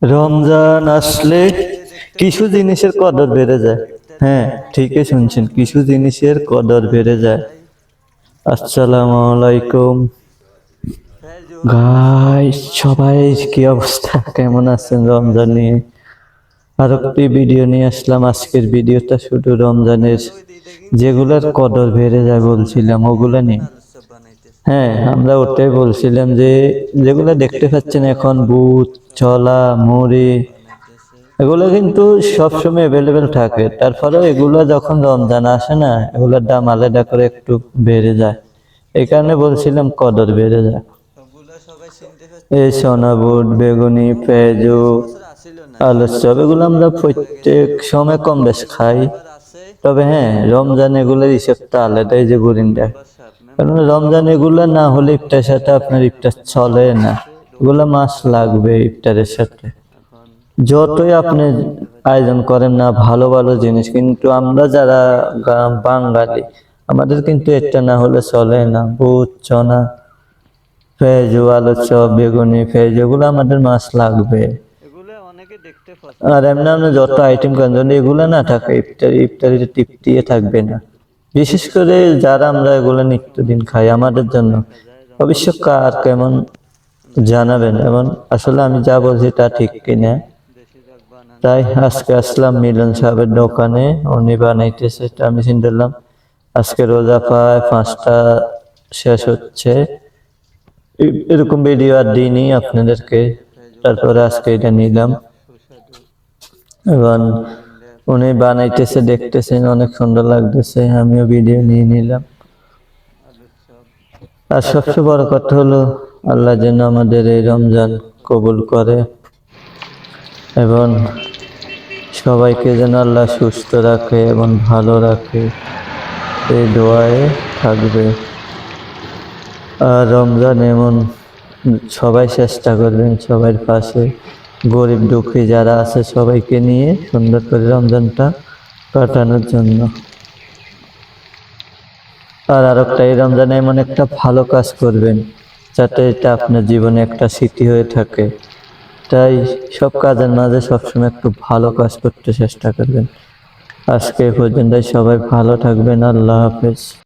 রমজান আসলে কিছু জিনিসের কদর বেড়ে যায়। হ্যাঁ, ঠিকই শুনছেন, কিছু জিনিসের কদর বেড়ে যায়। আসসালামু আলাইকুম গাইস, সবাই কি অবস্থা, কেমন আছেন রমজান নিয়ে? আর একটি ভিডিও নিয়ে আসলাম। আজকের ভিডিওটা শুধু রমজানের যেগুলার কদর বেড়ে যায় বলছিলাম ওগুলা নিয়ে। হ্যাঁ, আমরা ওটাই বলছিলাম যে যেগুলো দেখতে পাচ্ছেন এখন বুট, ছোলা, মুড়ি, এগুলো কিন্তু সবসময় অ্যাভেলেবেল থাকে। তারপরেও এগুলো যখন রমজান আসে না, এগুলোর দাম আলাদা করে একটু বেড়ে যায়। এই কারণে বলছিলাম কদর বেড়ে যায়। এই সোনা বুট, বেগুনি, পেঁয়াজু, আলুর চপ, এগুলো আমরা প্রত্যেক সময় কম বেশ খাই। তবে হ্যাঁ, রমজান এগুলোর হিসেবটা আলাদাই যে বুরিন্দা। কারণ রমজান এগুলো না হলে ইফতারের সাথে আপনার ইফতার চলে না। এগুলো মাছ লাগবে ইফতারের সাথে। যতই আপনি আয়োজন করেন না ভালো ভালো জিনিস, কিন্তু আমরা যারা বাঙালি, আমাদের কিন্তু এটা না হলে চলে না। বুট, চনা, পেঁয়াজু, আলুর চপ, বেগুনি, পেঁয়াজু, এগুলো আমাদের মাছ লাগবে। আর এমনি আমরা যত আইটেম করেন, যদি এগুলো না থাকে ইফতারিতে তৃপ্তিয়ে থাকবে না। বিশেষ করে যারা আমরা এগুলো নিত্যদিন খাই, আমাদের জন্য অবশ্য কার কেমন জানাবেন। এবং আসলে আমি যা বলছি তা ঠিক কিনা। তাই আজকে আসলাম মিলন সাহেবের দোকানে, উনি বানাইতেছে, আমি চিন্তালাম আজকে রোজা প্রায় 5টা শেষ হচ্ছে, এরকম ভিডিও আর দিইনি আপনাদেরকে। তারপরে আজকে এটা নিলাম এবং উনি বানাইতেছে, দেখতেছেন অনেক সুন্দর লাগতেছে, আমিও ভিডিও নিয়ে নিলাম। আর সবচেয়ে বড় কথা হলো আল্লাহ যেন আমাদের এই রমজান কবুল করে এবং সবাইকে যেন আল্লাহ সুস্থ রাখে এবং ভালো রাখে, এই দোয়ায় থাকবে। আর রমজান এমন সবাই চেষ্টা করবেন সবার পাশে, গরিব দুঃখী যারা আছে সবাইকে নিয়ে সুন্দর করে রমজানটা কাটানোর জন্য। আর আরেকটা, এই রমজানে এমন একটা ভালো কাজ করবেন যাতে এটা আপনার জীবনে একটা স্মৃতি হয়ে থাকে। তাই সব কাজের মাঝে সবসময় একটু ভালো কাজ করতে চেষ্টা করবেন। আজকে পর্যন্ত সবাই ভালো থাকবেন। আল্লাহ হাফেজ।